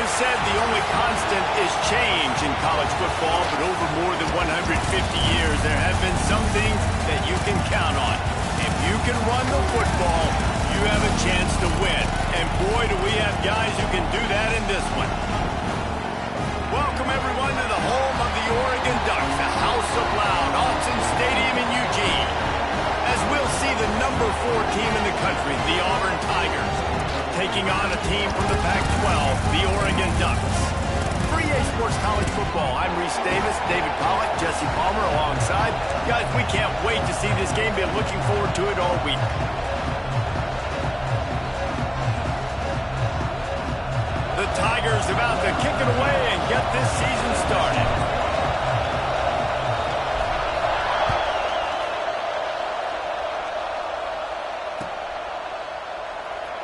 is said the only constant is change in college football, but over more than 150 years, there have been some things that you can count on. If you can run the football, you have a chance to win. And boy, do we have guys who can do that in this one. Welcome, everyone, to the home of the Oregon Ducks, the House of Loud, Autzen Stadium in Eugene. As we'll see the number 4 team in the country, the Auburn Tigers, taking on a team from the Pac-12, the Oregon Ducks. For EA Sports College Football, I'm Reese Davis, David Pollack, Jesse Palmer alongside. Guys, we can't wait to see this game. Been looking forward to it all week. The Tigers about to kick it away and get this season started.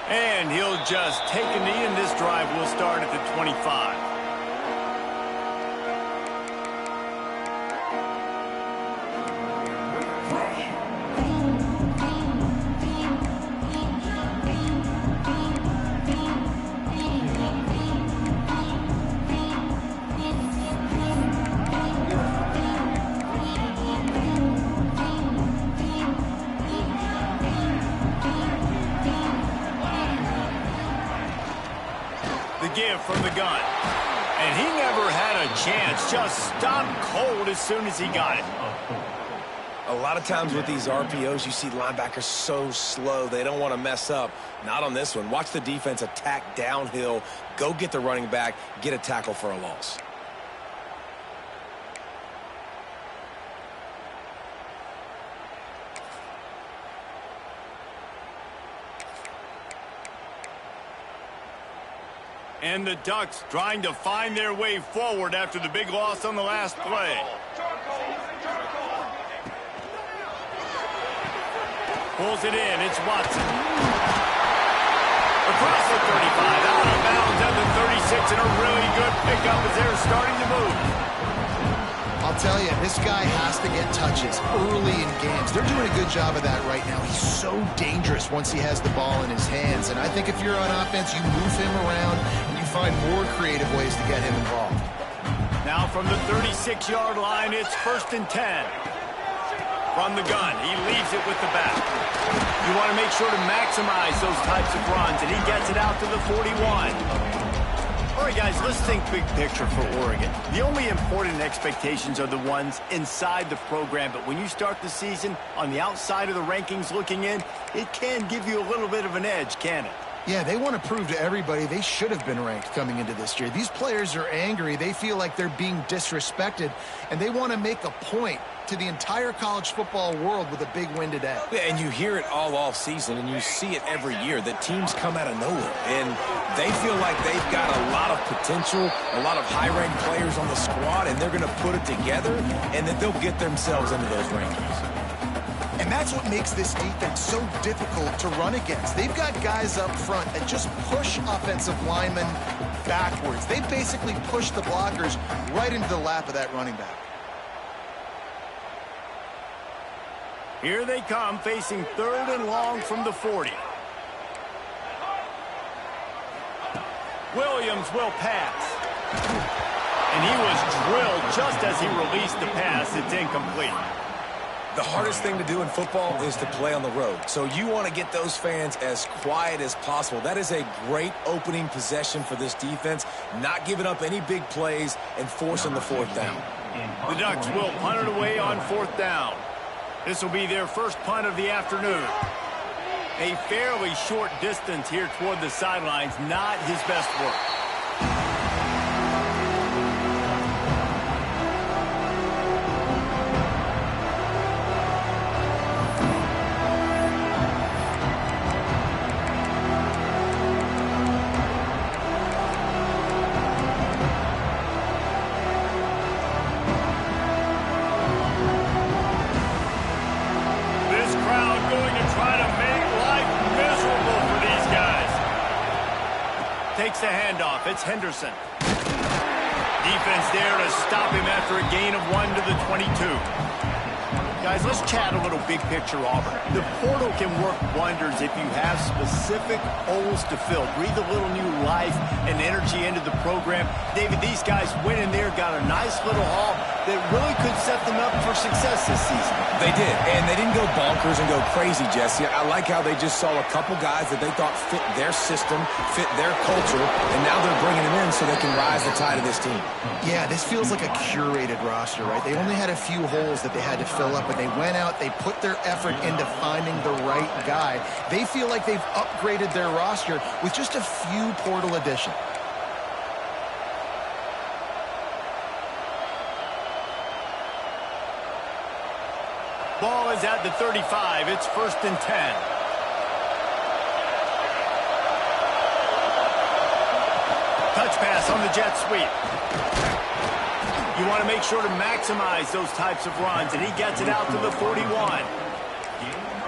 And he'll just take a knee, and this drive will start at the 25. Give from the gun. And he never had a chance. Just stopped cold as soon as he got it. A lot of times with these RPOs, you see linebackers so slow, they don't want to mess up. Not on this one. Watch the defense attack downhill, go get the running back, get a tackle for a loss. And the Ducks trying to find their way forward after the big loss on the last play. Pulls it in. It's Watson. Across the 35, out of bounds at the 36, and a really good pickup as they're starting to move. I'll tell you, this guy has to get touches early in games. They're doing a good job of that right now. He's so dangerous once he has the ball in his hands. And I think if you're on offense, you move him around and you find more creative ways to get him involved. Now from the 36-yard line, it's 1st and 10. From the gun, he leaves it with the back. You want to make sure to maximize those types of runs, and he gets it out to the 41. All right, guys, let's think big picture for Oregon. The only important expectations are the ones inside the program, but when you start the season on the outside of the rankings looking in, it can give you a little bit of an edge, can it? Yeah, they want to prove to everybody they should have been ranked coming into this year. These players are angry. They feel like they're being disrespected, and they want to make a point to the entire college football world with a big win today. Yeah, and you hear it all off season, and you see it every year. The teams come out of nowhere, and they feel like they've got a lot of potential, a lot of high-ranked players on the squad, and they're going to put it together, and then they'll get themselves into those rankings. And that's what makes this defense so difficult to run against. They've got guys up front that just push offensive linemen backwards. They basically push the blockers right into the lap of that running back. Here they come, facing 3rd and long from the 40. Williams will pass. And he was drilled just as he released the pass. It's incomplete. The hardest thing to do in football is to play on the road. So you want to get those fans as quiet as possible. That is a great opening possession for this defense, not giving up any big plays and forcing the 4th down. The Ducks will punt it away on 4th down. This will be their first punt of the afternoon. A fairly short distance here toward the sidelines, not his best work. Takes the handoff. It's Henderson. Defense there to stop him after a gain of 1 to the 22. Guys, let's chat a little big picture Auburn. The portal can work wonders if you have specific holes to fill. Breathe a little new life and energy into the program. David, these guys went in there, got a nice little haul that really could set them up for success this season. They did, and they didn't go bonkers and go crazy, Jesse. I like how they just saw a couple guys that they thought fit their system, fit their culture, and now they're bringing them in so they can rise the tide of this team. Yeah, this feels like a curated roster, right? They only had a few holes that they had to fill up, but they went out, they put their effort into finding the right guy. They feel like they've upgraded their roster with just a few portal additions. Ball is at the 35. It's 1st and 10. Touch pass on the jet sweep. You want to make sure to maximize those types of runs, and he gets it out to the 41.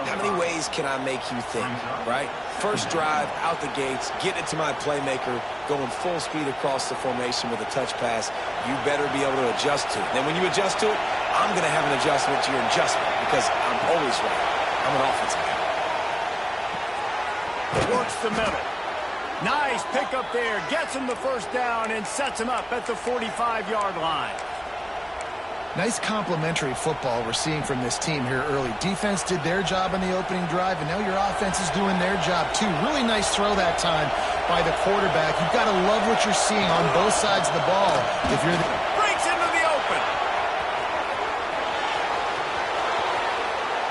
How many ways can I make you think, right? First drive, out the gates, get it to my playmaker, going full speed across the formation with a touch pass. You better be able to adjust to it. Then when you adjust to it, I'm going to have an adjustment to your adjustment because I'm always right. I'm an offensive guy. Works the middle. Nice pickup there. Gets him the first down and sets him up at the 45-yard line. Nice complimentary football we're seeing from this team here early. Defense did their job on the opening drive, and now your offense is doing their job too. Really nice throw that time by the quarterback. You've got to love what you're seeing on both sides of the ball. If you're breaks into the open.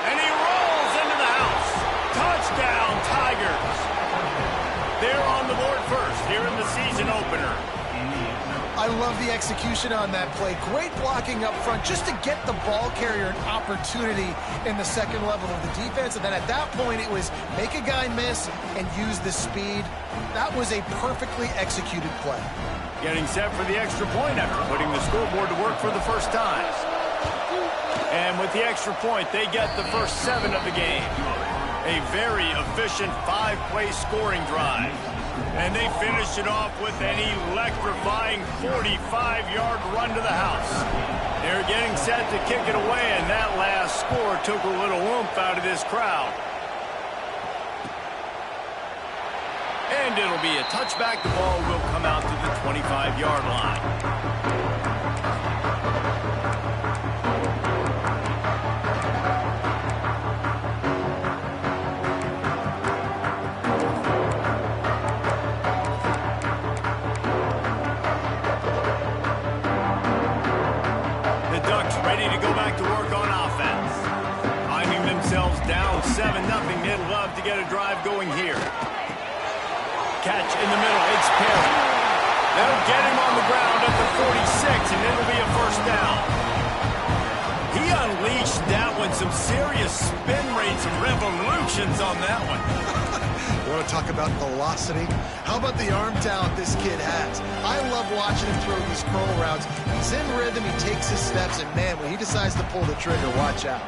And he rolls into the house. Touchdown, Tigers. They're on the board first here in the season opener. I love the execution on that play. Great blocking up front just to get the ball carrier an opportunity in the second level of the defense. And then at that point, it was make a guy miss and use the speed. That was a perfectly executed play. Getting set for the extra point after putting the scoreboard to work for the first time. And with the extra point, they get the first 7 of the game. A very efficient 5-play scoring drive. And they finish it off with an electrifying 45-yard run to the house. They're getting set to kick it away, and that last score took a little oomph out of this crowd. And it'll be a touchback. The ball will come out to the 25-yard line. Ready to go back to work on offense. Finding themselves down 7-0. They'd love to get a drive going here. Catch in the middle. It's Perry. They'll get him on the ground at the 46, and it'll be a first down. He unleashed that one. Some serious spin rates and revolutions on that one. You want to talk about velocity? How about the arm talent this kid has? I love watching him throw these curl routes. He's in rhythm, he takes his steps, and man, when he decides to pull the trigger, watch out.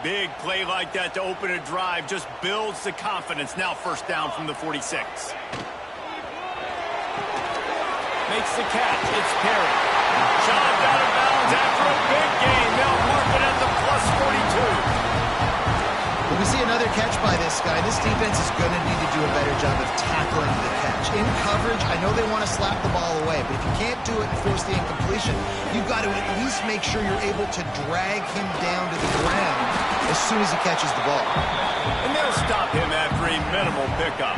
Big play like that to open a drive just builds the confidence. Now first down from the 46. Makes the catch. It's Perry. Shoved out of bounds after a big gain. They'll mark it at the +42. When we see another catch by this guy, this defense is going to need to do a better job of tackling the catch. In coverage, I know they want to slap the ball away, but if you can't do it and force the incompletion, you've got to at least make sure you're able to drag him down to the ground as soon as he catches the ball. And they'll stop him after a minimal pickup.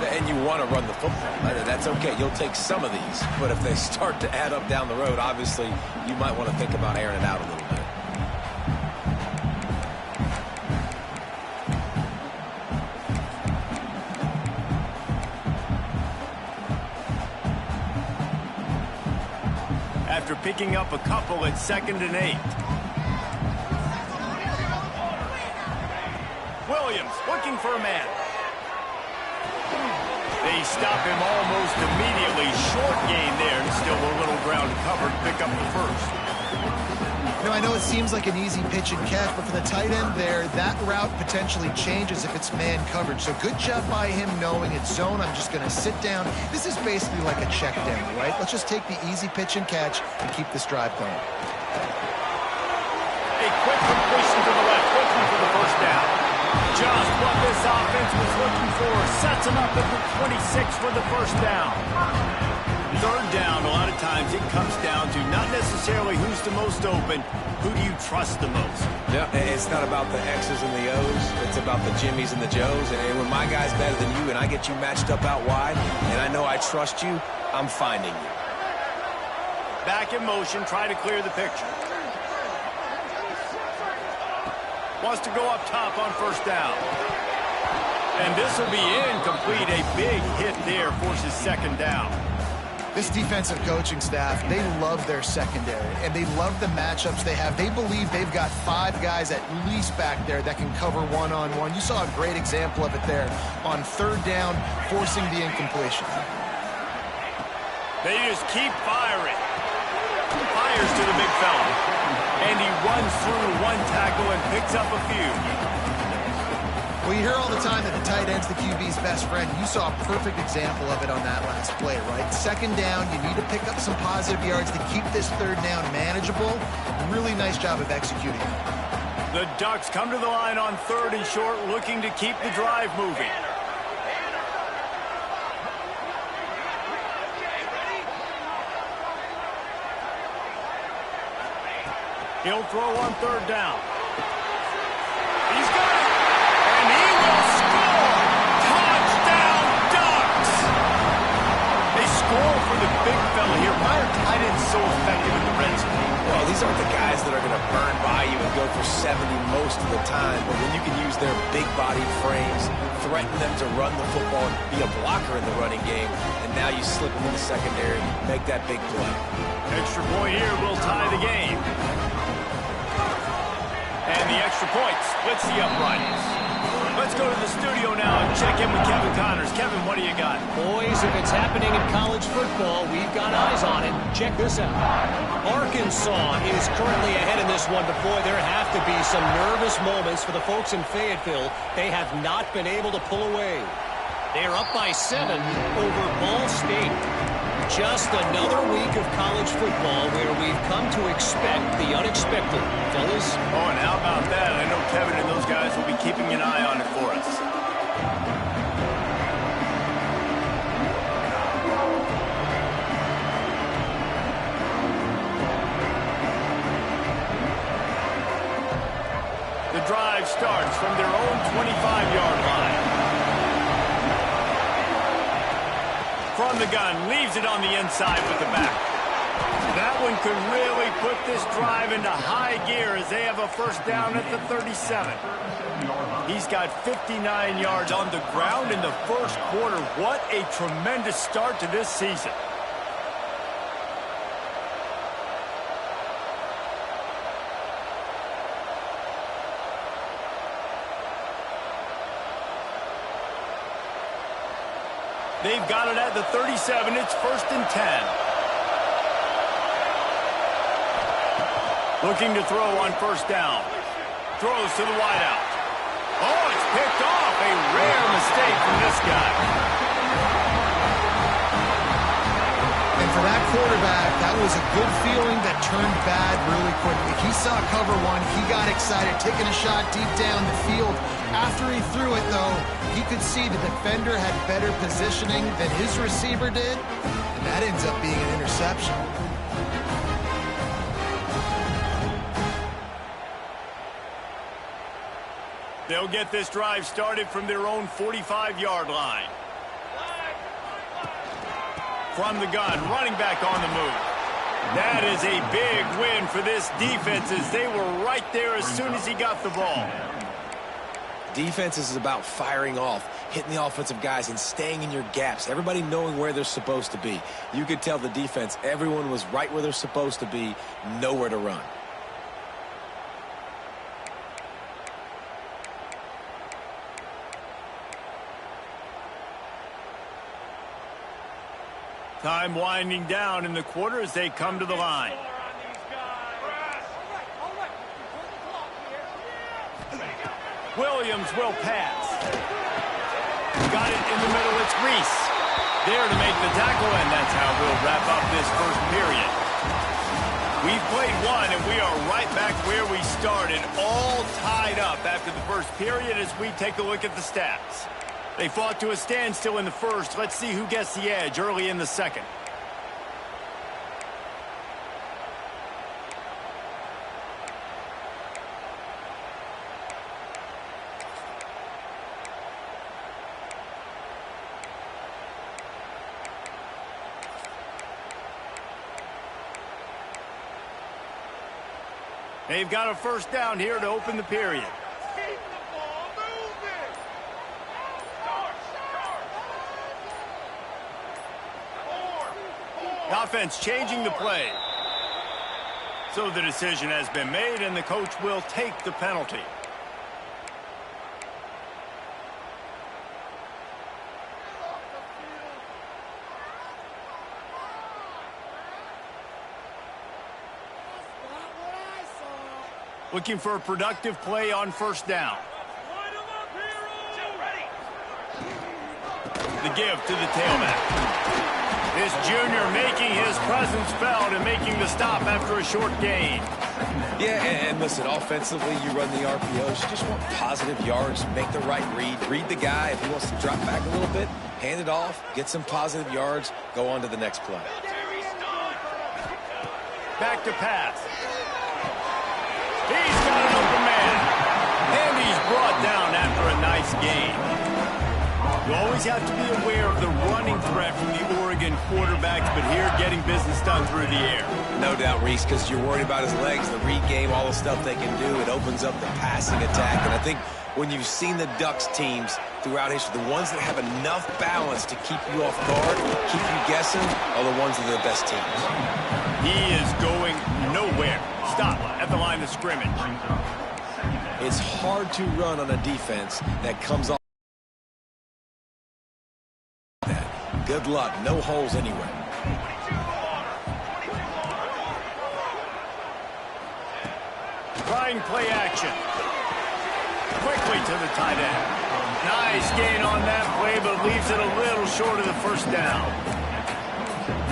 And you want to run the football. That's okay. You'll take some of these. But if they start to add up down the road, obviously, you might want to think about airing it out a little bit. After picking up a couple at 2nd and 8. Williams looking for a man. They stop him almost immediately. Short gain there, and still a little ground covered. Pick up the first. You know, I know it seems like an easy pitch and catch, but for the tight end there, that route potentially changes if it's man coverage. So good job by him knowing it's zone. I'm just going to sit down. This is basically like a check down, right? Let's just take the easy pitch and catch and keep this drive going. quick completion to the left, quickly for the first down. Just what this offense was looking for. Sets him up at the 26 for the first down. Third down, a lot of times it comes down to not necessarily who's the most open, who do you trust the most? Yeah, it's not about the X's and the O's. It's about the Jimmys and the Joes. And when my guy's better than you and I get you matched up out wide, and I know I trust you, I'm finding you. Back in motion, try to clear the picture. Wants to go up top on first down. And this will be incomplete. A big hit there forces second down. This defensive coaching staff, they love their secondary, and they love the matchups they have. They believe they've got 5 guys at least back there that can cover one-on-one. You saw a great example of it there on third down, forcing the incompletion. They just keep firing. Fires to the big fella. And he runs through one tackle and picks up a few. Well, you hear all the time that the tight end's the QB's best friend. You saw a perfect example of it on that last play, right? Second down, you need to pick up some positive yards to keep this third down manageable. Really nice job of executing. The Ducks come to the line on third and short, looking to keep the drive moving. He'll throw on third down. He's got it! And he will score! Touchdown, Ducks! They score for the big fella here. Why are tight ends so effective in the red zone? Well, these aren't the guys that are going to burn by you and go for 70 most of the time, but when you can use their big-bodied frames, threaten them to run the football and be a blocker in the running game, and now you slip them in the secondary, make that big play. Extra point here will tie the game. And the extra point splits the uprights. Let's go to the studio now and check in with Kevin Connors. Kevin, what do you got? Boys, if it's happening in college football, we've got eyes on it. Check this out. Arkansas is currently ahead in this one, but boy, there have to be some nervous moments for the folks in Fayetteville. They have not been able to pull away. They're up by 7 over Ball State. Just another week of college football where we've come to expect the unexpected, fellas. Oh, and how about that? I know Kevin and those guys will be keeping an eye on it for us. The drive starts from their own 25-yard line. From the gun, leaves it on the inside with the back. That one could really put this drive into high gear as they have a first down at the 37. He's got 59 yards on the ground in the first quarter. What a tremendous start to this season. They've got it at the 37. It's first and 10. Looking to throw on first down. Throws to the wideout. Oh, it's picked off. A rare mistake from this guy. And for that quarterback, that was a good feeling that turned bad really quickly. He saw cover one. He got excited, taking a shot deep down the field. After he threw it, though, he could see the defender had better positioning than his receiver did, and that ends up being an interception. They'll get this drive started from their own 45-yard line. From the gun, running back on the move. That is a big win for this defense as they were right there as soon as he got the ball. Defense is about firing off, hitting the offensive guys and staying in your gaps. Everybody knowing where they're supposed to be. You could tell the defense, everyone was right where they're supposed to be, nowhere to run. Time winding down in the quarter as they come to the line. Williams will pass. Got it in the middle. It's Reese there to make the tackle, and that's how we'll wrap up this first period. We've played one, and we are right back where we started, all tied up after the first period as we take a look at the stats. They fought to a standstill in the first. Let's see who gets the edge early in the second. They've got a first down here to open the period. Keep the ball moving. The offense changing the play. So the decision has been made, and the coach will take the penalty. Looking for a productive play on first down. The give to the tailback. This junior making his presence felt and making the stop after a short gain. Yeah, and listen, offensively, you run the RPOs. You just want positive yards, make the right read the guy. If he wants to drop back a little bit, hand it off, get some positive yards, go on to the next play. Back to pass. He's got an open man. And he's brought down after a nice gain. You always have to be aware of the running threat from the Oregon quarterbacks, but here getting business done through the air. No doubt, Reese, because you're worried about his legs, the read game, all the stuff they can do. It opens up the passing attack. And I think when you've seen the Ducks teams throughout history, the ones that have enough balance to keep you off guard, keep you guessing, are the ones that are the best teams. He is going nowhere. Stop at the line of scrimmage. It's hard to run on a defense that comes off that. Good luck. No holes anywhere. Trying play action. Quickly to the tight end. Nice gain on that play, but leaves it a little short of the first down.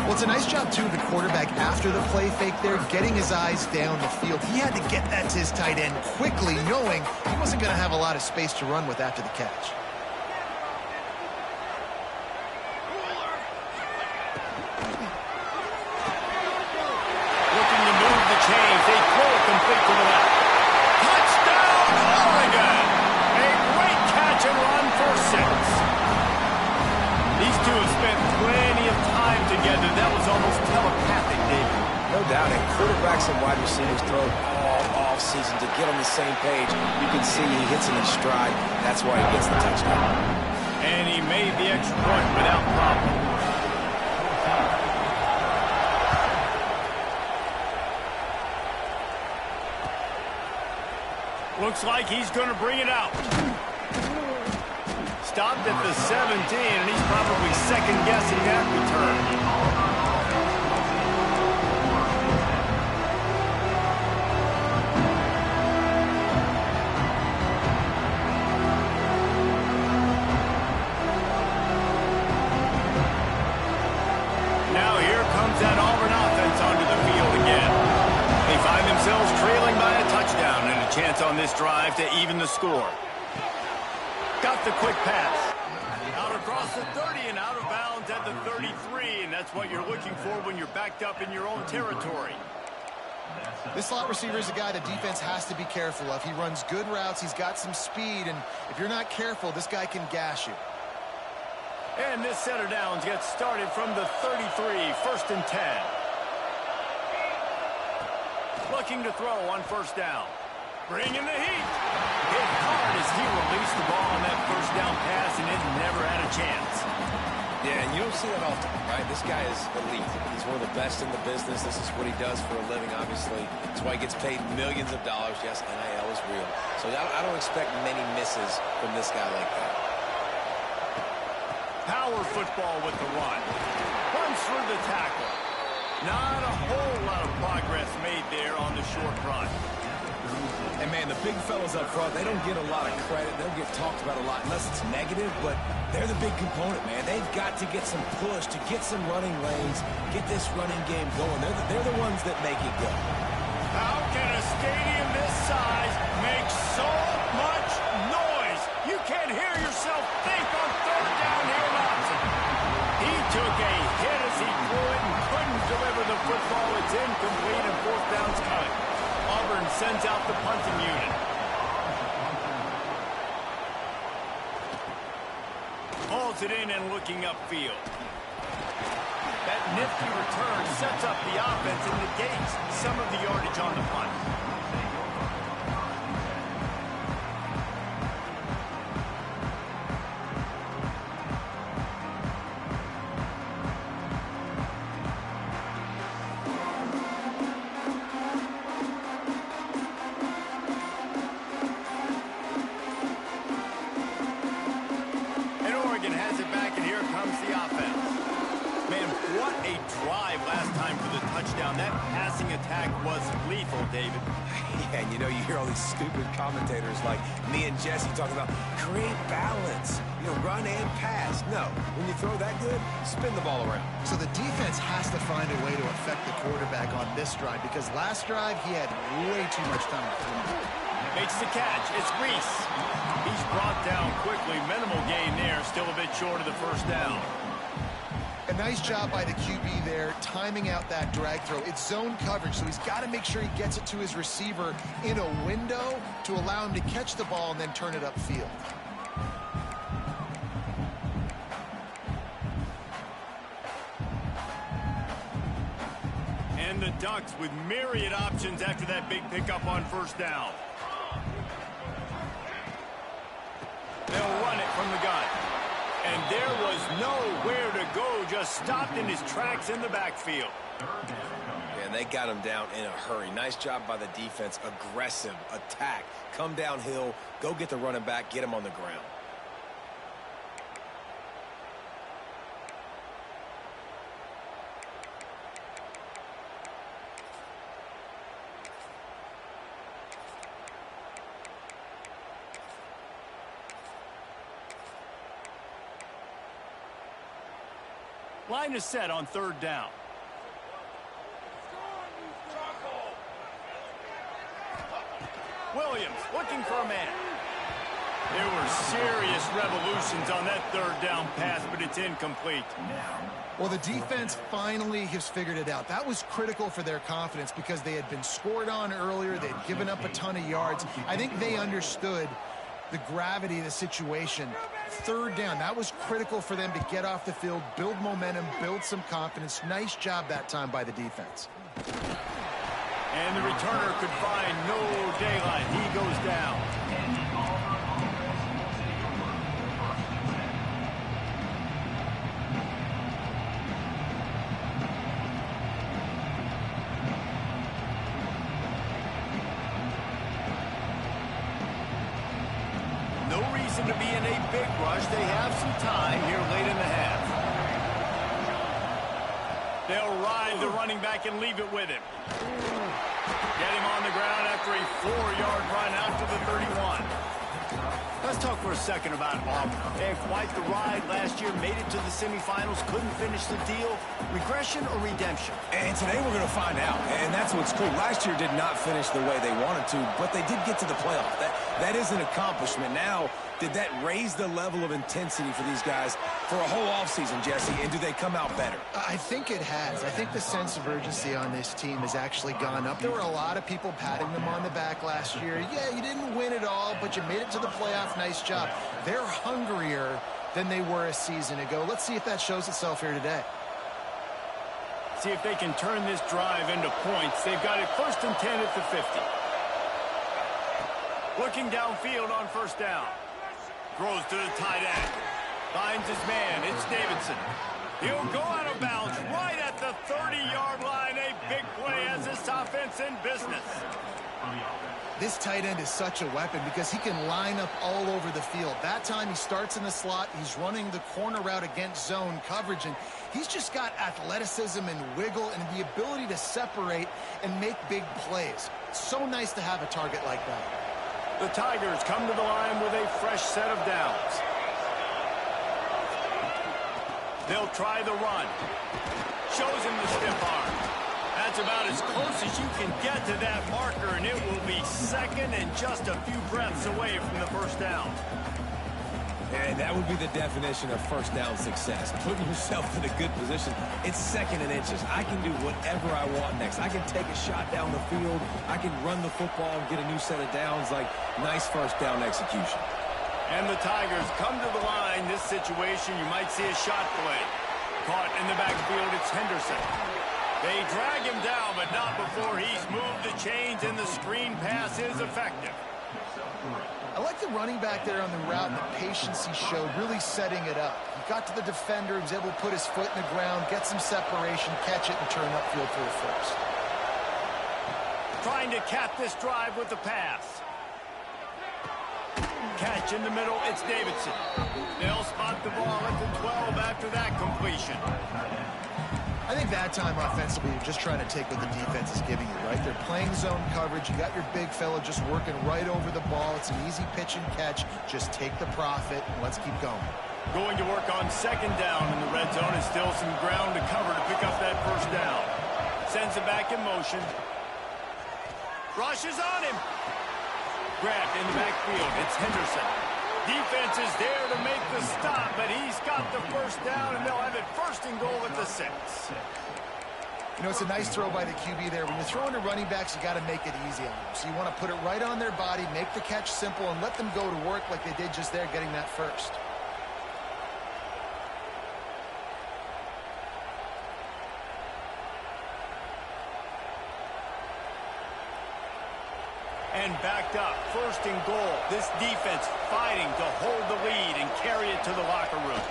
Well, it's a nice job, too, the quarterback after the play fake there, getting his eyes down the field. He had to get that to his tight end quickly, knowing he wasn't going to have a lot of space to run with after the catch. Looking to move the chains. They throw it complete to the left. Touchdown, Oregon! A great catch and run for 6. These two have spent plenty of time together. That was almost telepathic, David. No doubt, and quarterbacks and wide receivers throw all off season to get on the same page. You can see he hits it in stride. That's why he gets the touchdown. And he made the extra point without problem. Looks like he's going to bring it out. Stopped at the 17, and he's probably second-guessing that return. Now here comes that Auburn offense onto the field again. They find themselves trailing by a touchdown and a chance on this drive to even the score. Got the quick pass. Out across the 30 and out of bounds at the 33, and that's what you're looking for when you're backed up in your own territory. This slot receiver is a guy the defense has to be careful of. He runs good routes, he's got some speed, and if you're not careful, this guy can gash you. And this center downs gets started from the 33, first and 10. Looking to throw on first down. Bringing the heat. Hit hard as he released the ball on that first down pass, and it never had a chance. Yeah, and you don't see that often, right? This guy is elite. He's one of the best in the business. This is what he does for a living, obviously. That's why he gets paid millions of dollars. Yes, NIL is real. So I don't expect many misses from this guy like that. Power football with the run. Runs through the tackle. Not a whole lot of progress made there on the short run. And, man, the big fellas up front, they don't get a lot of credit. They don't get talked about a lot unless it's negative, but they're the big component, man. They've got to get some push, to get some running lanes, get this running game going. They're the ones that make it go. How can a stadium this size make so much noise? You can't hear yourself think on third down here in Austin. He took a hit as he threw it and couldn't deliver the football. It's incomplete and fourth down's cut. Auburn sends out the punting unit. Hauls it in and looking upfield. That nifty return sets up the offense and negates some of the yardage on the punt. Has it back, and here comes the offense. Man, what a drive last time for the touchdown. That passing attack was lethal, David. Yeah, and you know, you hear all these stupid commentators like me and Jesse talk about create balance, run and pass. No, when you throw that good, spin the ball around. So the defense has to find a way to affect the quarterback on this drive because last drive he had way too much time to throw. Makes the catch. It's Reese. He's brought down quickly. Minimal gain there. Still a bit short of the first down. A nice job by the QB there, timing out that drag throw. It's zone coverage, so he's got to make sure he gets it to his receiver in a window to allow him to catch the ball and then turn it upfield. And the Ducks with myriad options after that big pickup on first down. They'll run it from the gun. And there was nowhere to go, just stopped in his tracks in the backfield. Yeah, they got him down in a hurry. Nice job by the defense. Aggressive attack. Come downhill, go get the running back, get him on the ground. Line is set on third down. Williams looking for a man. There were serious revolutions on that third down pass, but it's incomplete. Well, the defense finally has figured it out. That was critical for their confidence because they had been scored on earlier. They had given up a ton of yards. I think they understood the gravity of the situation. Third down, that was critical for them to get off the field, build momentum, build some confidence. Nice job that time by the defense. And the returner could find no daylight. He goes down. No reason to be in a big rush. They have some time here late in the half. They'll ride the running back and leave it with him. Get him on the ground after a 4-yard run out to the 31. Let's talk for a second about Auburn. They had quite the ride last year, made it to the semifinals, couldn't finish the deal. Regression or redemption? And today we're going to find out, and that's what's cool. Last year did not finish the way they wanted to, but they did get to the playoff. That is an accomplishment. Now, did that raise the level of intensity for these guys for a whole offseason, Jesse, and do they come out better? I think it has. I think the sense of urgency on this team has actually gone up. There were a lot of people patting them on the back last year. Yeah, you didn't win it all, but you made it to the playoff. Nice job. They're hungrier than they were a season ago. Let's see if that shows itself here today. See if they can turn this drive into points. They've got it 1st and 10 at the 50. Looking downfield on first down. Throws to the tight end. Finds his man. It's Davidson. He'll go out of bounds right at the 30-yard line. A big play as this offense in business. This tight end is such a weapon because he can line up all over the field. That time he starts in the slot. He's running the corner route against zone coverage, and he's just got athleticism and wiggle and the ability to separate and make big plays. It's so nice to have a target like that. The Tigers come to the line with a fresh set of downs. They'll try the run. Shows him the stiff arm. That's about as close as you can get to that marker, and it will be second and just a few breaths away from the first down. And that would be the definition of first down success. Putting yourself in a good position. It's second and inches. I can do whatever I want next. I can take a shot down the field. I can run the football and get a new set of downs. Like, nice first down execution. And the Tigers come to the line. This situation, you might see a shot play. Caught in the backfield, it's Henderson. They drag him down, but not before he's moved the chains, and the screen pass is effective. I like the running back there on the route and the patience he showed, really setting it up. He got to the defender, he was able to put his foot in the ground, get some separation, catch it, and turn upfield for the first. Trying to cap this drive with the pass. Catch in the middle, it's Davidson. They'll spot the ball at the 12 after that completion. I think that time offensively, you're just trying to take what the defense is giving you, right? They're playing zone coverage. You got your big fella just working right over the ball. It's an easy pitch and catch. Just take the profit, and let's keep going. Going to work on second down in the red zone, and still some ground to cover to pick up that first down. Sends it back in motion. Rushes on him. Grabbed in the backfield. It's Henderson. Defense is there to make the stop, but he's got the first down, and they'll have it first and goal at the 6. You know, it's a nice throw by the QB there. When you're throwing to running backs, you got to make it easy on them. So you want to put it right on their body, make the catch simple, and let them go to work like they did just there, getting that first. And backed up, first and goal. This defense fighting to hold the lead and carry it to the locker room.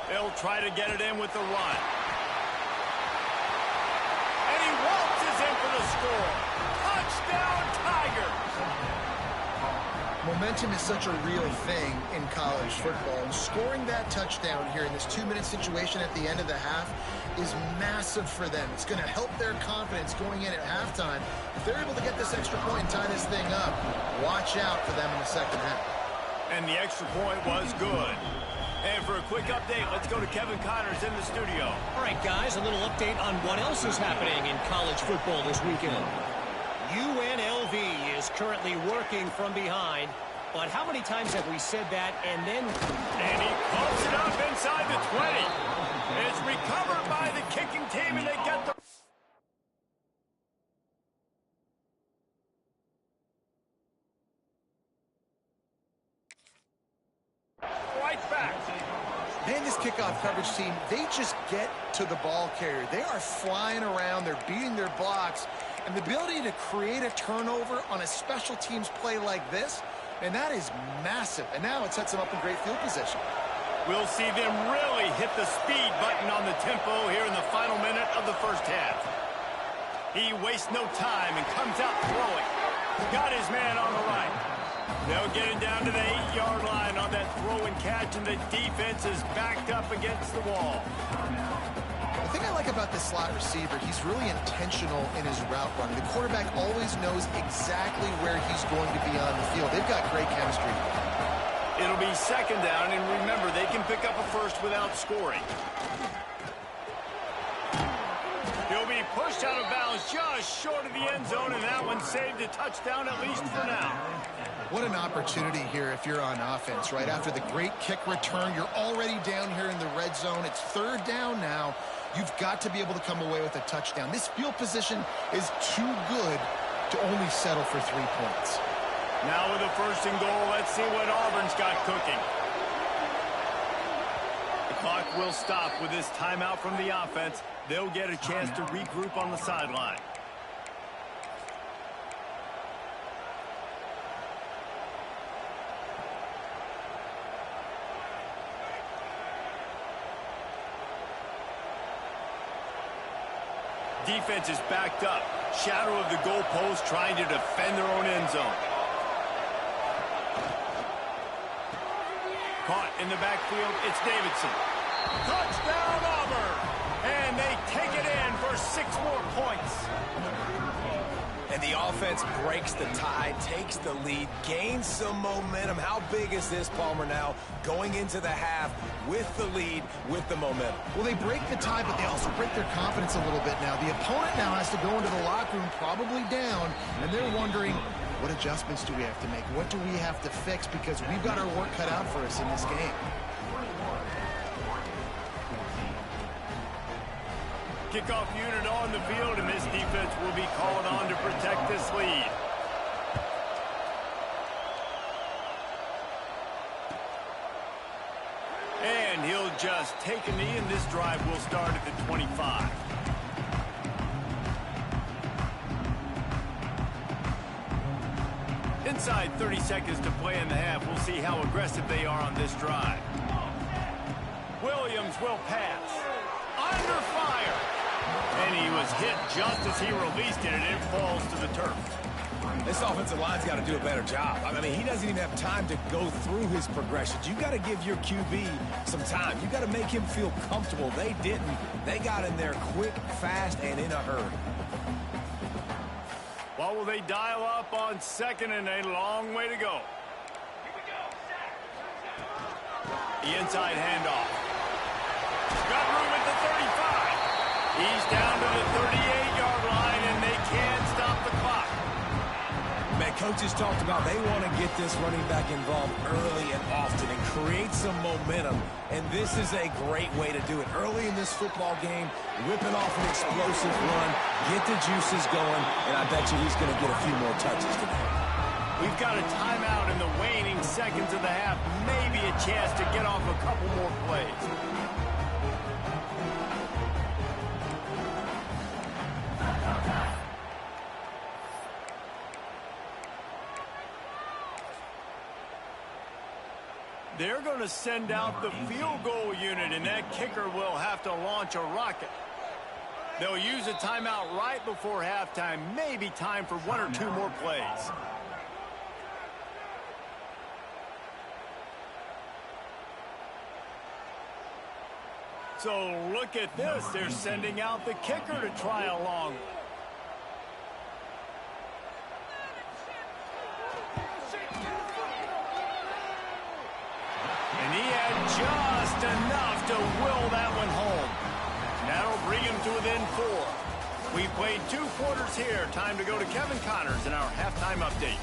They'll try to get it in with the run. And he waltzes in for the score. Touchdown, Tigers! Momentum is such a real thing in college football, and scoring that touchdown here in this 2-minute situation at the end of the half is massive for them. It's going to help their confidence going in at halftime. If they're able to get this extra point and tie this thing up, watch out for them in the second half. And the extra point was good. And for a quick update, let's go to Kevin Connors in the studio. All right, guys, a little update on what else is happening in college football this weekend. UNLV is currently working from behind, but how many times have we said that and then... And he pulls it up inside the 20. It's recovered by the kicking team, and they get the... right back. Man, this kickoff coverage team, they just get to the ball carrier. They are flying around, they're beating their blocks, and the ability to create a turnover on a special teams play like this, and that is massive. And now it sets them up in great field position. We'll see them really hit the speed button on the tempo here in the final minute of the first half. He wastes no time and comes out throwing. Got his man on the right. They'll get it down to the 8-yard line on that throw and catch, and the defense is backed up against the wall. The thing I like about this slot receiver, he's really intentional in his route running. The quarterback always knows exactly where he's going to be on the field. They've got great chemistry. It'll be second down, and remember, they can pick up a first without scoring. He'll be pushed out of bounds just short of the end zone, and that one saved a touchdown at least for now. What an opportunity here if you're on offense, right? After the great kick return, you're already down here in the red zone. It's third down now. You've got to be able to come away with a touchdown. This field position is too good to only settle for 3 points. Now with a first and goal, let's see what Auburn's got cooking. The clock will stop with this timeout from the offense. They'll get a chance to regroup on the sideline. Defense is backed up. Shadow of the goalpost trying to defend their own end zone. Caught in the backfield, it's Davidson. Touchdown, Auburn! And they take it in for 6 more points. And the offense breaks the tie, takes the lead, gains some momentum. How big is this, Palmer, now going into the half with the lead, with the momentum? Well, they break the tie, but they also break their confidence a little bit now. The opponent now has to go into the locker room probably down, and they're wondering, what adjustments do we have to make? What do we have to fix? Because we've got our work cut out for us in this game. Kickoff unit on the field, and this defense will be called on to protect this lead. And he'll just take a knee, and this drive will start at the 25. Inside 30 seconds to play in the half. We'll see how aggressive they are on this drive. Williams will pass. Under fire. And he was hit just as he released it, and it falls to the turf. This offensive line's got to do a better job. I mean, he doesn't even have time to go through his progressions. You got to give your QB some time. You got to make him feel comfortable. They didn't. They got in there quick, fast, and in a hurry. What will they dial up on second, and a long way to go? The inside handoff. Got room at the 35. He's down to the 38-yard line, and they can't stop the clock. Man, coaches talked about they want to get this running back involved early and often and create some momentum, and this is a great way to do it. Early in this football game, whipping off an explosive run, get the juices going, and I bet you he's going to get a few more touches today. We've got a timeout in the waning seconds of the half, maybe a chance to get off a couple more plays. They're going to send out the field goal unit, and that kicker will have to launch a rocket. They'll use a timeout right before halftime, maybe time for one or two more plays. So look at this. They're sending out the kicker to try a long one. And he had just enough to will that one home. And that'll bring him to within 4. We played 2 quarters here. Time to go to Kevin Connors in our halftime update.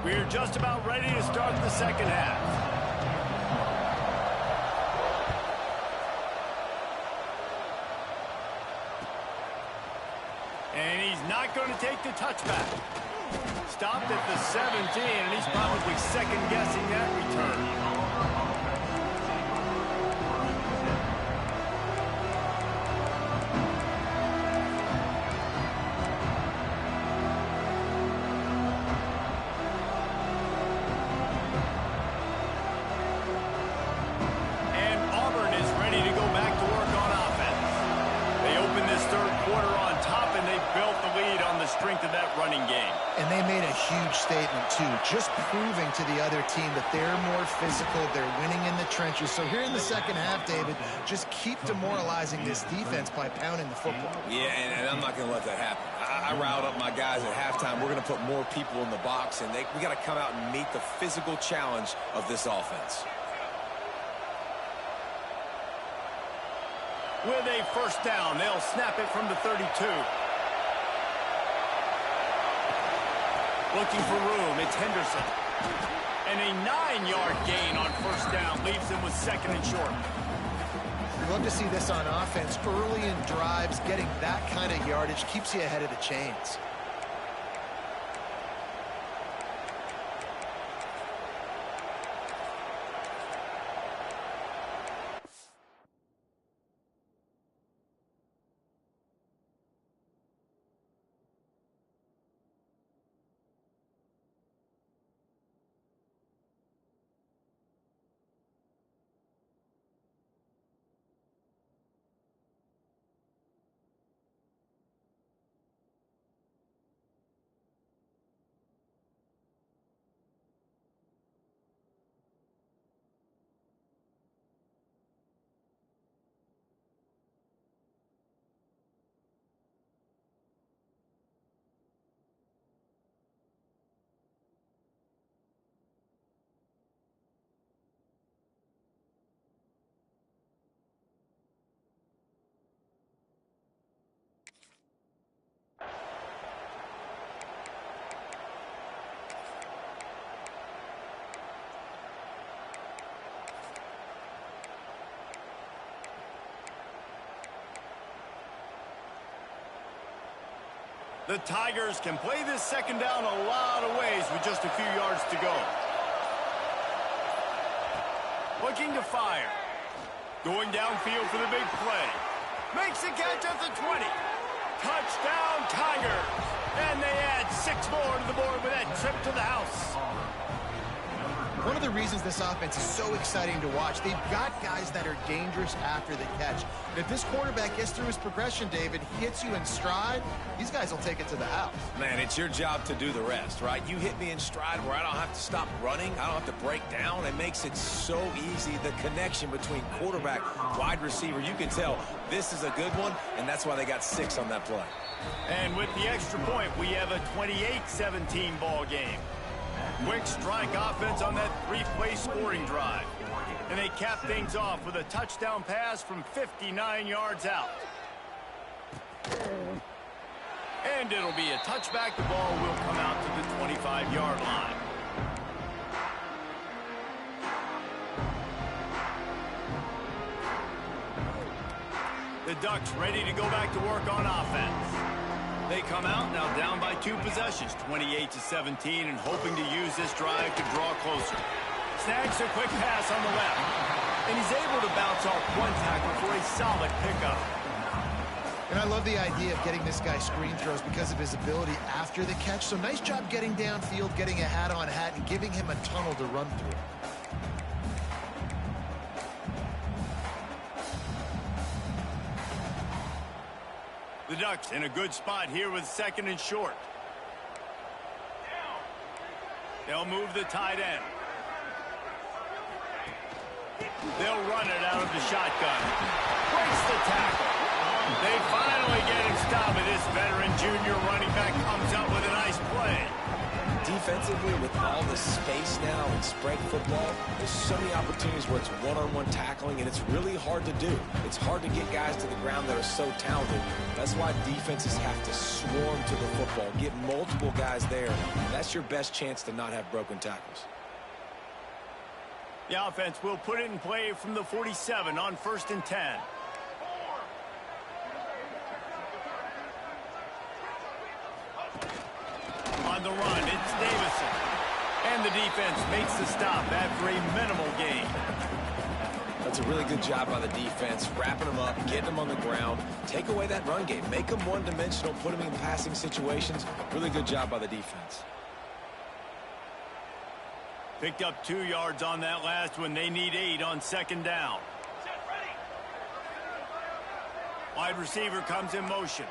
We're just about ready to start the second half. And he's not going to take the touchback. Stopped at the 17, and he's probably second-guessing that return. And Auburn is ready to go back to work on offense. They opened this third quarter on top, and they built the lead on the strength of that running game. And they made a huge statement, too, just proving to the other team that they're more physical, they're winning in the trenches. So here in the second half, David, just keep demoralizing this defense by pounding the football. Yeah, and I'm not going to let that happen. I riled up my guys at halftime. We're going to put more people in the box, and we got to come out and meet the physical challenge of this offense. With a first down, they'll snap it from the 32. Looking for room, it's Henderson. And a 9-yard gain on first down leaves them with second and short. We'd love to see this on offense. Early in drives, getting that kind of yardage keeps you ahead of the chains. The Tigers can play this second down a lot of ways with just a few yards to go. Looking to fire. Going downfield for the big play. Makes the catch at the 20. Touchdown, Tigers. And they add 6 more to the board with that trip to the house. One of the reasons this offense is so exciting to watch, they've got guys that are dangerous after the catch. And if this quarterback gets through his progression, David, he hits you in stride, these guys will take it to the house. Man, it's your job to do the rest, right? You hit me in stride where I don't have to stop running. I don't have to break down. It makes it so easy. The connection between quarterback, wide receiver, you can tell this is a good one, and that's why they got 6 on that play. And with the extra point, we have a 28-17 ball game. Quick strike offense on that 3-play scoring drive. And they cap things off with a touchdown pass from 59 yards out. And it'll be a touchback. The ball will come out to the 25-yard line. The Ducks ready to go back to work on offense. They come out now down by 2 possessions, 28-17, and hoping to use this drive to draw closer. Snags a quick pass on the left, and he's able to bounce off 1 tackle for a solid pickup. And I love the idea of getting this guy screen throws because of his ability after the catch. So nice job getting downfield, getting a hat-on hat, and giving him a tunnel to run through. The Ducks in a good spot here with 2nd and short. They'll move the tight end. They'll run it out of the shotgun. Breaks the tackle. They finally get him stopped, and this veteran junior running back comes up with a nice play. Defensively, with all the space now in spread football, there's so many opportunities where it's one-on-one tackling, and it's really hard to do. It's hard to get guys to the ground that are so talented. That's why defenses have to swarm to the football, get multiple guys there. That's your best chance to not have broken tackles. The offense will put it in play from the 47 on 1st and 10. On the run, it's Davison. And the defense makes the stop after a minimal gain. That's a really good job by the defense, wrapping them up, getting them on the ground. Take away that run game. Make them one-dimensional, put them in passing situations. Really good job by the defense. Picked up 2 yards on that last one. They need 8 on 2nd down. Wide receiver comes in motion.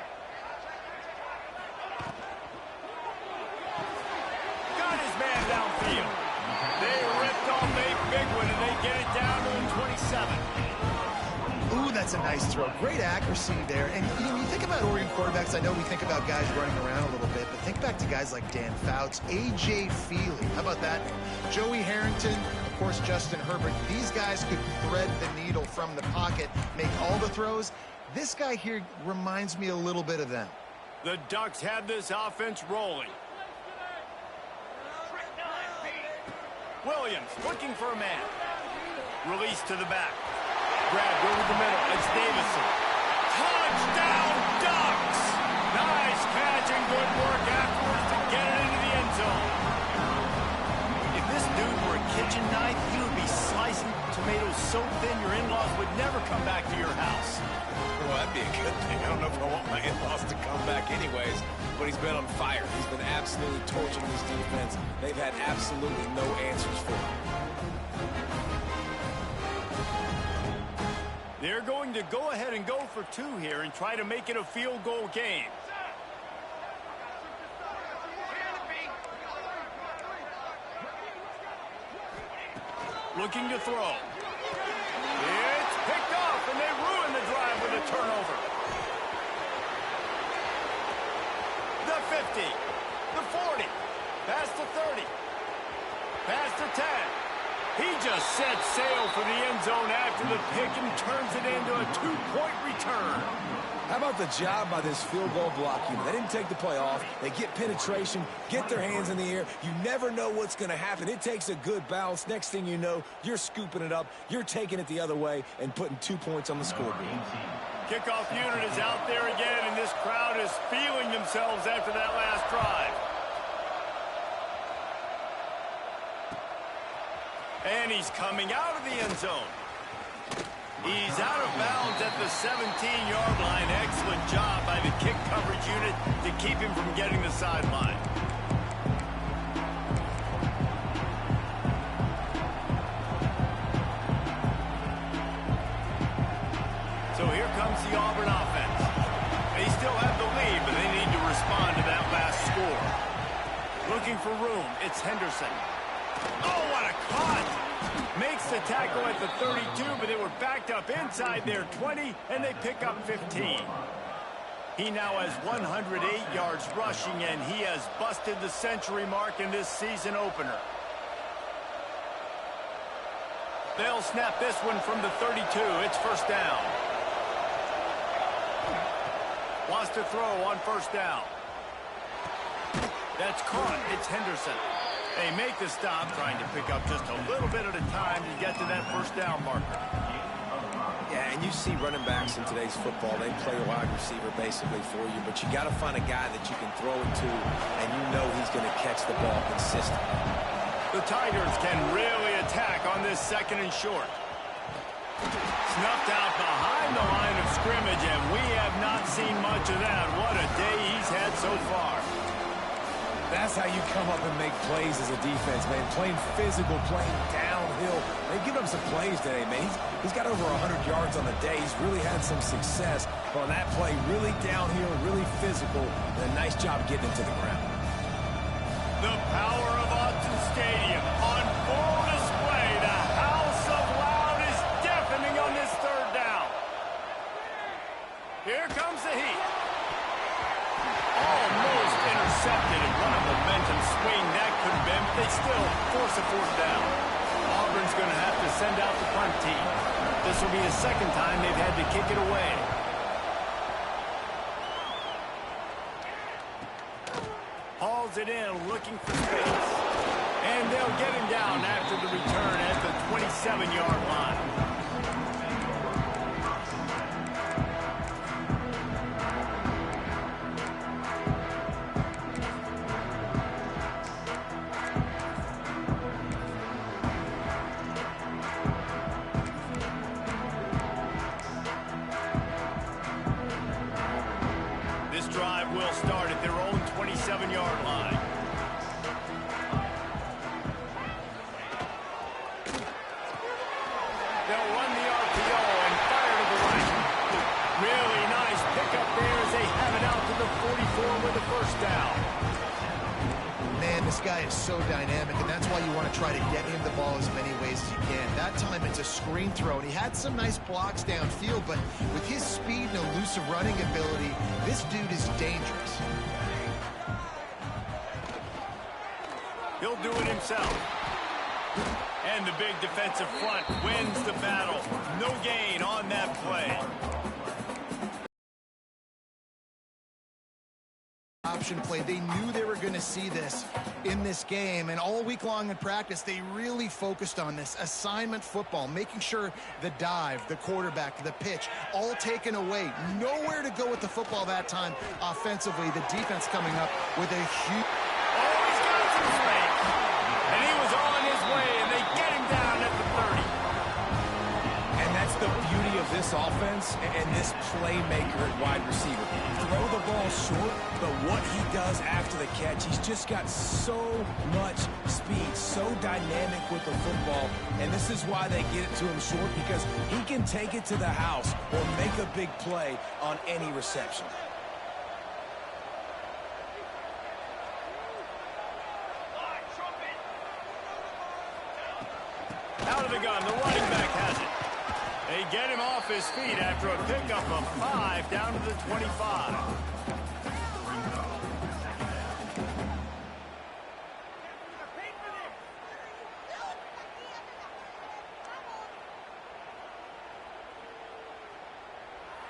Man downfield. They ripped off a big one, and they get it down to the 27. Ooh, that's a nice throw. Great accuracy there. And you know, you think about Oregon quarterbacks, I know we think about guys running around a little bit, but think back to guys like Dan Fouts, A.J. Feely. How about that? Joey Harrington, of course, Justin Herbert. These guys could thread the needle from the pocket, make all the throws. This guy here reminds me a little bit of them. The Ducks have this offense rolling. Williams looking for a man. Release to the back. Grabbed over the middle. It's Davison. Touchdown, Ducks! Nice catch and good work afterwards to get it into the end zone. If this dude were a kitchen knife, he would be slicing tomatoes so thin your in-laws would never come back to your house. Well, that'd be a good thing. I don't know if I want my in-laws to come back anyways, but he's been on fire. He's been absolutely torching this defense. They've had absolutely no answers for him. They're going to go ahead and go for 2 here and try to make it a field goal game. Looking to throw. It's picked off, and they ruin the drive with a turnover. The 50, the 40, past the 30, past the 10. He just sets sail for the end zone after the pick and turns it into a 2-point return. How about the job by this field goal block unit? They didn't take the play off. They get penetration, get their hands in the air. You never know what's going to happen. It takes a good bounce. Next thing you know, you're scooping it up. You're taking it the other way and putting 2 points on the scoreboard. Kickoff unit is out there again, and this crowd is feeling themselves after that last drive. And he's coming out of the end zone. He's out of bounds at the 17-yard line. Excellent job by the kick coverage unit to keep him from getting the sideline. So here comes the Auburn offense. They still have the lead, but they need to respond to that last score. Looking for room, it's Henderson. Oh, what a cut! Makes the tackle at the 32, but they were backed up inside their 20, and they pick up 15. He now has 108 yards rushing, and he has busted the century mark in this season opener. They'll snap this one from the 32. It's first down. Wants to throw on first down. That's caught. It's Henderson. They make the stop, trying to pick up just a little bit at a time to get to that first down marker. Yeah, and you see running backs in today's football, they play a wide receiver basically for you, but you got to find a guy that you can throw it to, and you know he's going to catch the ball consistently. The Tigers can really attack on this second and short. Snuffed out behind the line of scrimmage, and we have not seen much of that. What a day he's had so far. That's how you come up and make plays as a defense, man. Playing physical, playing downhill. They give him some plays today, man. He's got over 100 yards on the day. He's really had some success on that play. Really downhill, really physical, and a nice job getting him to the ground. The power of Autzen Stadium on full display. The house of loud is deafening on this third down. Here comes the heat. Almost intercepted, and what a momentum swing that could have been, but they still force a fourth down. Auburn's going to have to send out the punt team. This will be the second time they've had to kick it away. Hauls it in, looking for space. And they'll get him down after the return at the 27-yard line. Will start at their own 27-yard line. They'll run the RPO and fire to the right. Really nice pickup there as they have it out to the 44 with the first down. Man, this guy is so dynamic, and that's why you want to try to get him the ball as many ways as you can. That time it's a screen throw, and he had some nice blocks downfield, but with his speed and elusive running ability, this dude is dangerous. He'll do it himself. And the big defensive front wins the battle. No gain on that play. Option play. They knew they were going to see this in this game, and all week long in practice they really focused on this assignment football, making sure the dive, the quarterback, the pitch, all taken away. Nowhere to go with the football that time offensively. The defense coming up with a huge... Oh, he's got some space. And he was on his way, and they get him down at the 30. And that's the beauty of this offense and this playmaker at wide receiver. Throw the ball short, but what he does after the catch, he's just got so much speed, so dynamic with the football, and this is why they get it to him short, because he can take it to the house or make a big play on any reception. Out of the gun, the running back has it. They get him off his feet after a pickup of 5 down to the 25.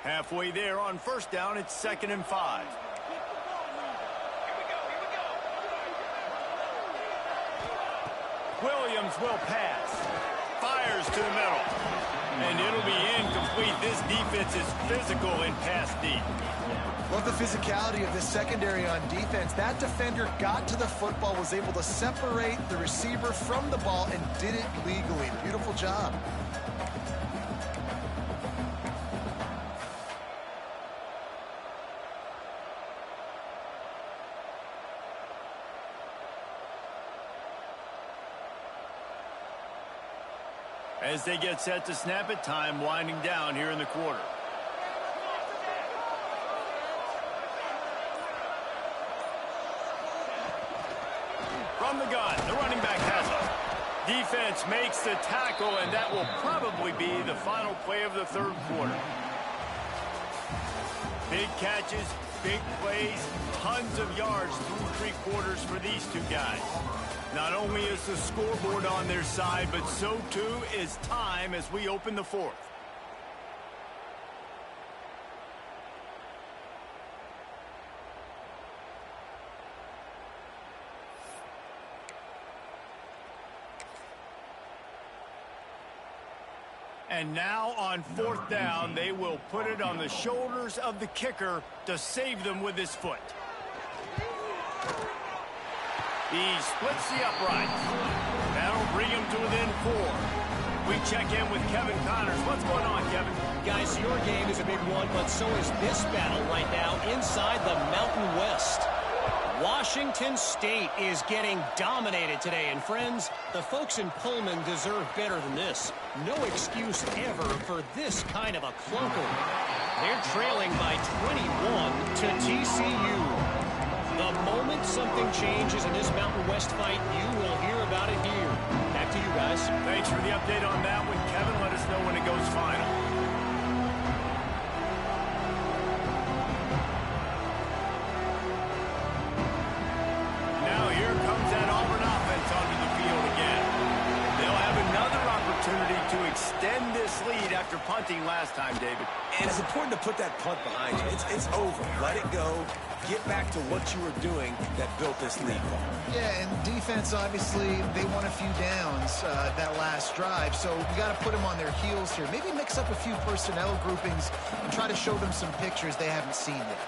Halfway there on first down, it's 2nd and 5. Williams will pass. Fires to the middle. And it'll be incomplete. This defense is physical in pass deep. Love the physicality of this secondary on defense. That defender got to the football, was able to separate the receiver from the ball, and did it legally. Beautiful job. As they get set to snap it, time winding down here in the quarter. From the gun, the running back has it. Defense makes the tackle, and that will probably be the final play of the third quarter. Big catches, big plays, tons of yards through three quarters for these two guys. Not only is the scoreboard on their side, but so too is time as we open the fourth. And now on fourth down, they will put it on the shoulders of the kicker to save them with his foot. He splits the uprights. That'll bring him to within 4. We check in with Kevin Connors. What's going on, Kevin? Guys, your game is a big one, but so is this battle right now inside the Mountain West. Washington State is getting dominated today, and friends, the folks in Pullman deserve better than this. No excuse ever for this kind of a clunker. They're trailing by 21 to TCU. The moment something changes in this Mountain West fight, you will hear about it here. Back to you guys. Thanks for the update on that one, Kevin. Let us know when it goes final. Now here comes that Auburn offense onto the field again. They'll have another opportunity to extend this lead after punting last time, David. And it's important to put that punt behind you. It's over. Let it go. Get back to what you were doing that built this lead. Yeah, and defense, obviously, they won a few downs that last drive, so we got to put them on their heels here. Maybe mix up a few personnel groupings and try to show them some pictures they haven't seen yet.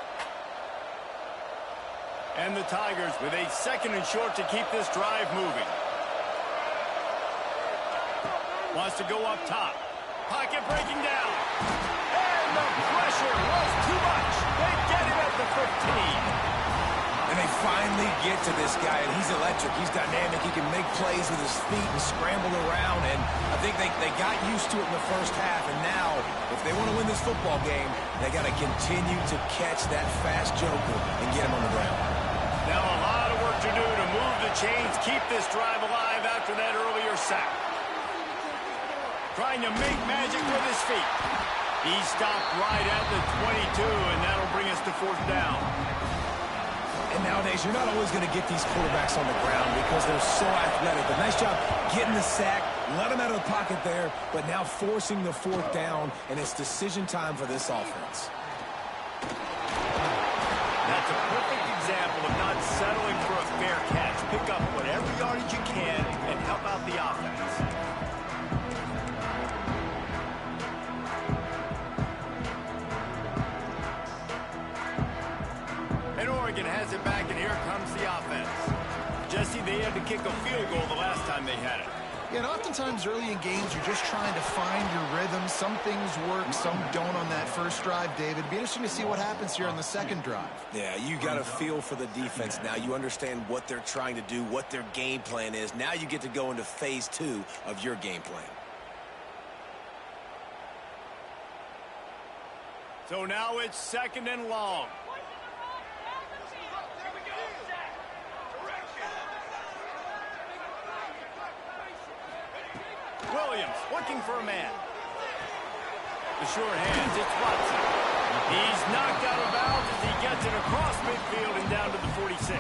And the Tigers with a 2nd and short to keep this drive moving. Wants to go up top. Pocket breaking down. And the pressure was too much. They get it at the 15. And they finally get to this guy, and he's electric. He's dynamic. He can make plays with his feet and scramble around, and I think they got used to it in the first half, and now, if they want to win this football game, they got to continue to catch that fast joker and get him on the ground. Now a lot of work to do to move the chains, keep this drive alive after that earlier sack. Trying to make magic with his feet. He stopped right at the 22, and that'll bring us to 4th down. And nowadays, you're not always going to get these quarterbacks on the ground because they're so athletic. But nice job getting the sack, let him out of the pocket there, but now forcing the 4th down, and it's decision time for this offense. That's a perfect example of not settling for a fair catch. Pick up whatever yardage you can and help out the offense. And Oregon has it back, and here comes the offense. Jesse, they had to kick a field goal the last time they had it. Yeah, and oftentimes early in games, you're just trying to find your rhythm. Some things work, some don't on that first drive, David. It'd be interesting to see what happens here on the second drive. Yeah, you got a feel for the defense now. You understand what they're trying to do, what their game plan is. Now you get to go into phase 2 of your game plan. So now it's 2nd and long. Williams looking for a man. The short hands, it's Watson. He's knocked out of bounds as he gets it across midfield and down to the 46.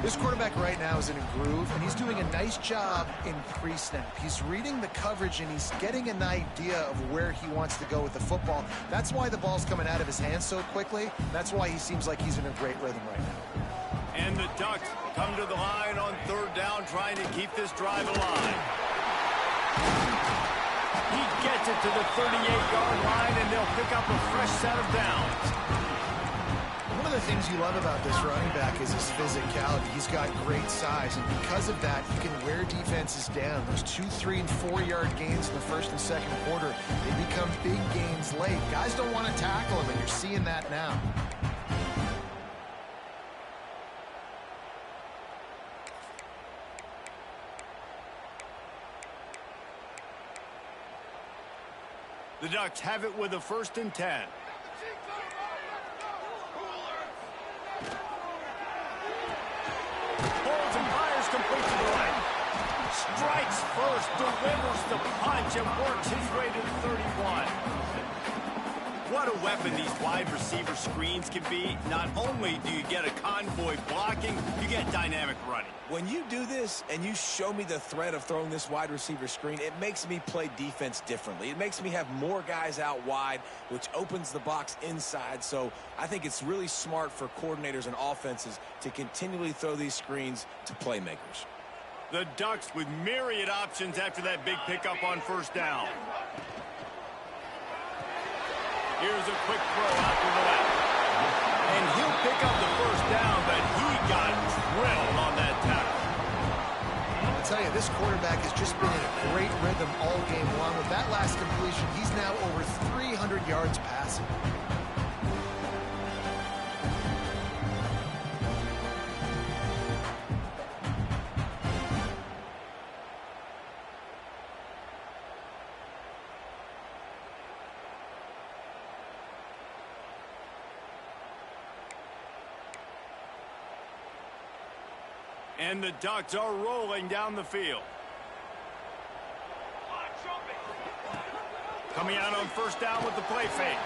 This quarterback right now is in a groove, and he's doing a nice job in pre-snap. He's reading the coverage, and he's getting an idea of where he wants to go with the football. That's why the ball's coming out of his hands so quickly. That's why he seems like he's in a great rhythm right now. And the Ducks come to the line on 3rd down, trying to keep this drive alive. He gets it to the 38-yard line, and they'll pick up a fresh set of downs. One of the things you love about this running back is his physicality. He's got great size, and because of that, he can wear defenses down. Those 2-, 3-, and 4-yard gains in the first and second quarter, they become big gains late. Guys don't want to tackle him, and you're seeing that now. The Ducks have it with a 1st and 10. Holds and fires complete to the right. Strikes first, delivers the punch, and works his way to the 31. What a weapon these wide receiver screens can be. Not only do you get a convoy blocking, you get dynamic running. When you do this and you show me the threat of throwing this wide receiver screen, it makes me play defense differently. It makes me have more guys out wide, which opens the box inside. So I think it's really smart for coordinators and offenses to continually throw these screens to playmakers. The Ducks with myriad options after that big pickup on 1st down. Here's a quick throw out to the left. And he'll pick up the 1st down, but he got drilled on that tackle. I'll tell you, this quarterback has just been in a great rhythm all game long. With that last completion, he's now over 300 yards passing. And the Ducks are rolling down the field. Coming out on 1st down with the play fake.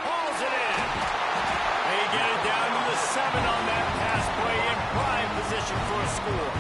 Hauls it in. They get it down to the 7 on that pass play in prime position for a score.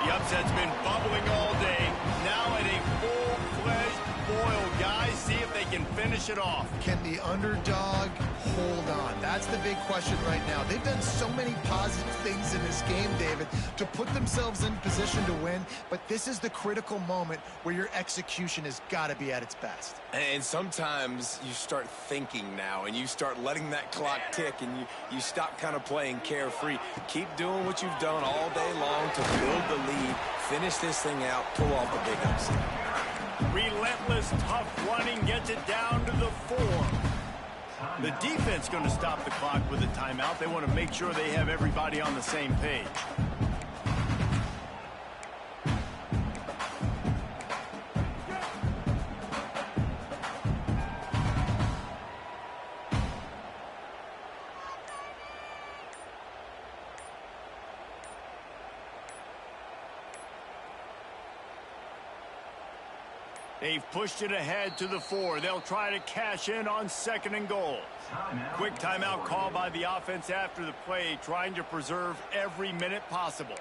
The upset's been bubbling all day. Now at a full-fledged boil. Guys, see if they can finish it off. Can the underdog hold on? That's the big question right now. They've done so many positive things in this game, David, to put themselves in position to win, but this is the critical moment where your execution has got to be at its best. And sometimes you start thinking now, and you start letting that clock tick, and you stop kind of playing carefree. Keep doing what you've done all day long to build the lead, finish this thing out, pull off the big upset. Relentless, tough running gets it down to the 4. The defense going to stop the clock with a timeout. They want to make sure they have everybody on the same page. They've pushed it ahead to the 4. They'll try to cash in on 2nd and goal. Quick timeout call by the offense after the play, trying to preserve every minute possible.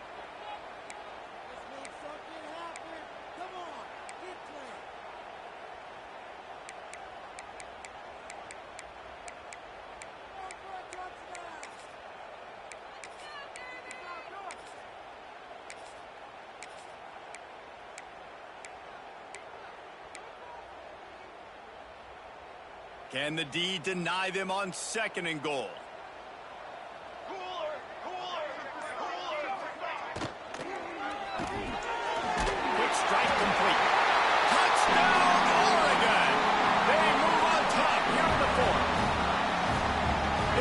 Can the D deny them on 2nd and goal? Quick strike complete. Touchdown, Oregon! They move on top here in the 4th.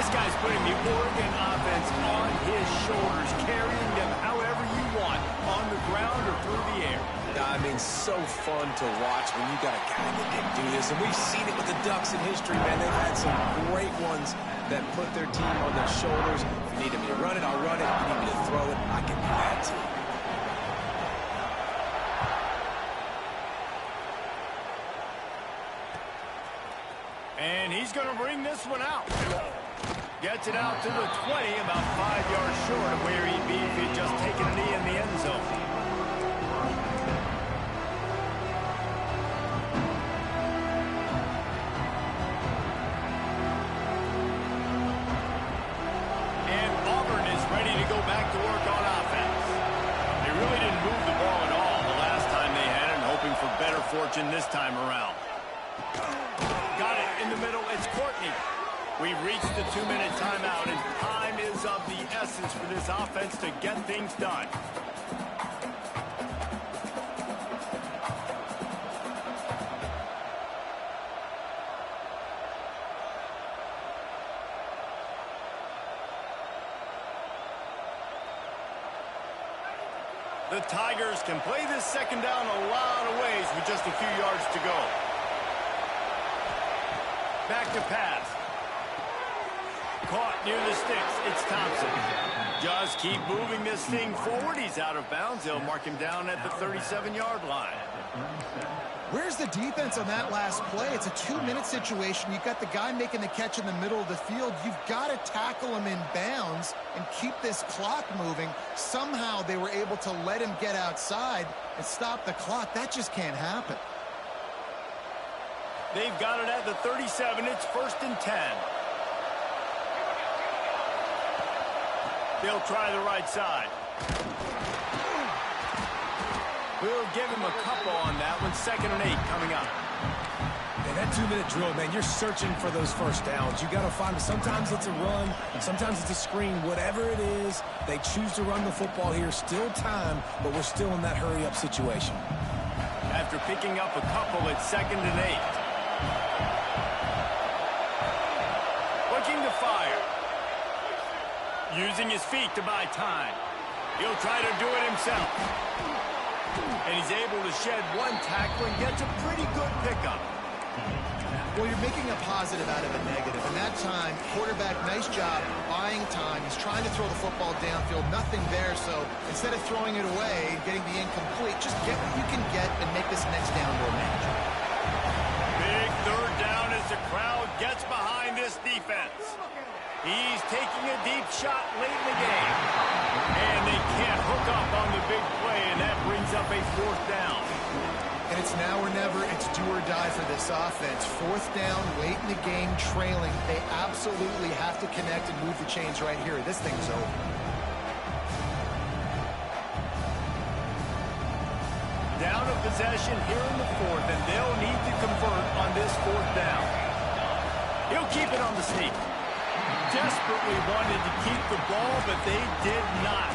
This guy's putting the Oregon offense on his shoulders, carrying them however you want, on the ground or through the air. I mean, so fun to watch when you got a guy that can do this. And we've seen it with the Ducks in history, man. They've had some great ones that put their team on their shoulders. If you need me to run it, I'll run it. If you need me to throw it, I can do that too. And he's going to bring this one out. Gets it out to the 20, about 5 yards short of where he'd be if he'd just taken a knee in the end zone. Back to work on offense. They really didn't move the ball at all the last time they had it, hoping for better fortune this time around. Got it in the middle. It's Courtney. We've reached the 2-minute timeout, and time is of the essence for this offense to get things done. The Tigers can play this second down a lot of ways with just a few yards to go. Back to pass. Caught near the sticks. It's Thompson. Just keep moving this thing forward. He's out of bounds. They'll mark him down at the 37-yard line. Where's the defense on that last play? It's a 2-minute situation. You've got the guy making the catch in the middle of the field. You've got to tackle him in bounds and keep this clock moving. Somehow they were able to let him get outside and stop the clock. That just can't happen. They've got it at the 37. It's 1st and 10. They'll try the right side. We'll give him a couple on that one. 2nd and 8 coming up. And that 2-minute drill, man, you're searching for those first downs. You got to find them. Sometimes it's a run. Sometimes it's a screen. Whatever it is, they choose to run the football here. Still time, but we're still in that hurry-up situation. After picking up a couple, it's 2nd and 8. Looking to fire. Using his feet to buy time. He'll try to do it himself. And he's able to shed one tackle and gets a pretty good pickup. Well, you're making a positive out of a negative. And that time, quarterback, nice job buying time. He's trying to throw the football downfield. Nothing there, so instead of throwing it away and getting the incomplete, just get what you can get and make this next down more manageable. Big 3rd down as the crowd gets behind this defense. He's taking a deep shot late in the game. And they can't hook up on the big play, and that brings up a 4th down. And it's now or never. It's do or die for this offense. 4th down, late in the game, trailing. They absolutely have to connect and move the chains right here. This thing's over. Down of possession here in the 4th, and they'll need to convert on this 4th down. He'll keep it on the sneak. Desperately wanted to keep the ball, but they did not.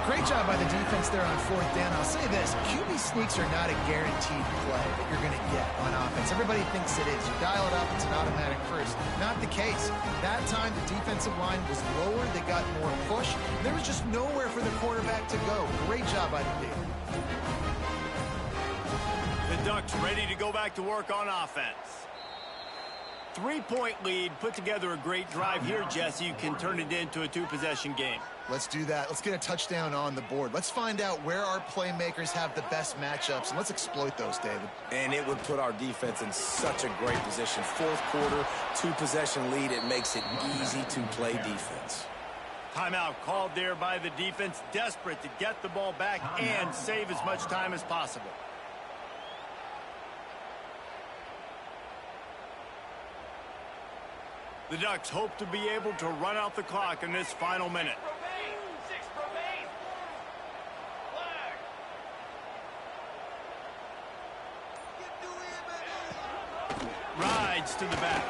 Great job by the defense there on 4th down. I'll say this, QB sneaks are not a guaranteed play that you're going to get on offense. Everybody thinks it is. You dial it up, it's an automatic first. Not the case. That time, the defensive line was lower. They got more push. There was just nowhere for the quarterback to go. Great job by the D. The Ducks ready to go back to work on offense. 3-point lead, put together a great drive here, Jesse. You can turn it into a 2-possession game. Let's do that. Let's get a touchdown on the board. Let's find out where our playmakers have the best matchups, and let's exploit those, David. And it would put our defense in such a great position. 4th quarter, 2-possession lead. It makes it easy to play defense. Timeout called there by the defense, desperate to get the ball back and save as much time as possible. The Ducks hope to be able to run out the clock in this final minute. Rides to the back.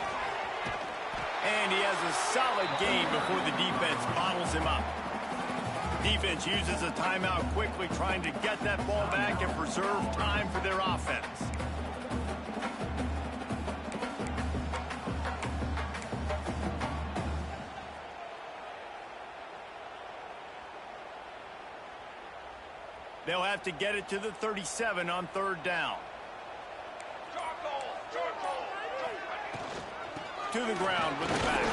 And he has a solid gain before the defense bottles him up. Defense uses a timeout quickly, trying to get that ball back and preserve time for their offense. They'll have to get it to the 37 on 3rd down. To the ground with the back.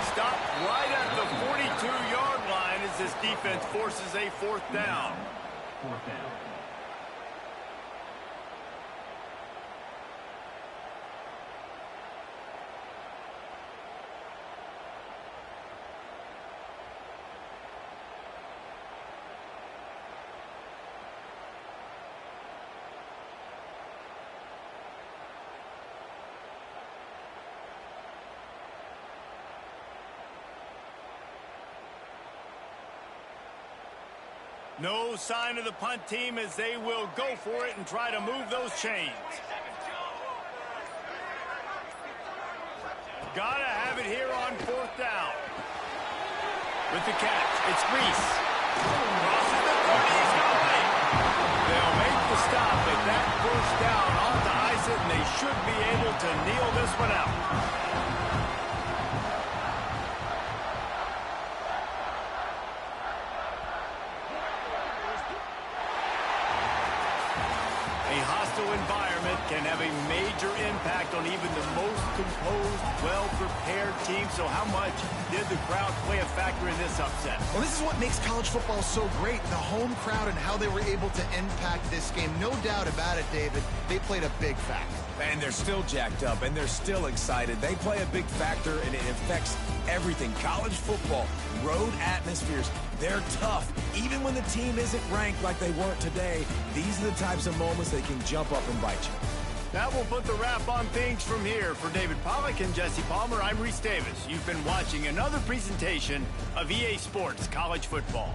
Stopped right at the 42-yard line as this defense forces a 4th down. No sign of the punt team as they will go for it and try to move those chains. Gotta have it here on 4th down. With the catch, it's Reese. Crosses the 30, he's got it. They'll make the stop at that 1st down on to ice it, and they should be able to kneel this one out. Environment can have a major impact on even the most composed, well-prepared team. So how much did the crowd play a factor in this upset? Well, this is what makes college football so great, the home crowd and how they were able to impact this game. No doubt about it, David. They played a big factor. And they're still jacked up, and they're still excited. They play a big factor, and it affects everything. College football, road atmospheres, they're tough. Even when the team isn't ranked like they weren't today, these are the types of moments they can jump up and bite you. That will put the wrap on things from here. For David Pollack and Jesse Palmer, I'm Reese Davis. You've been watching another presentation of EA Sports College Football.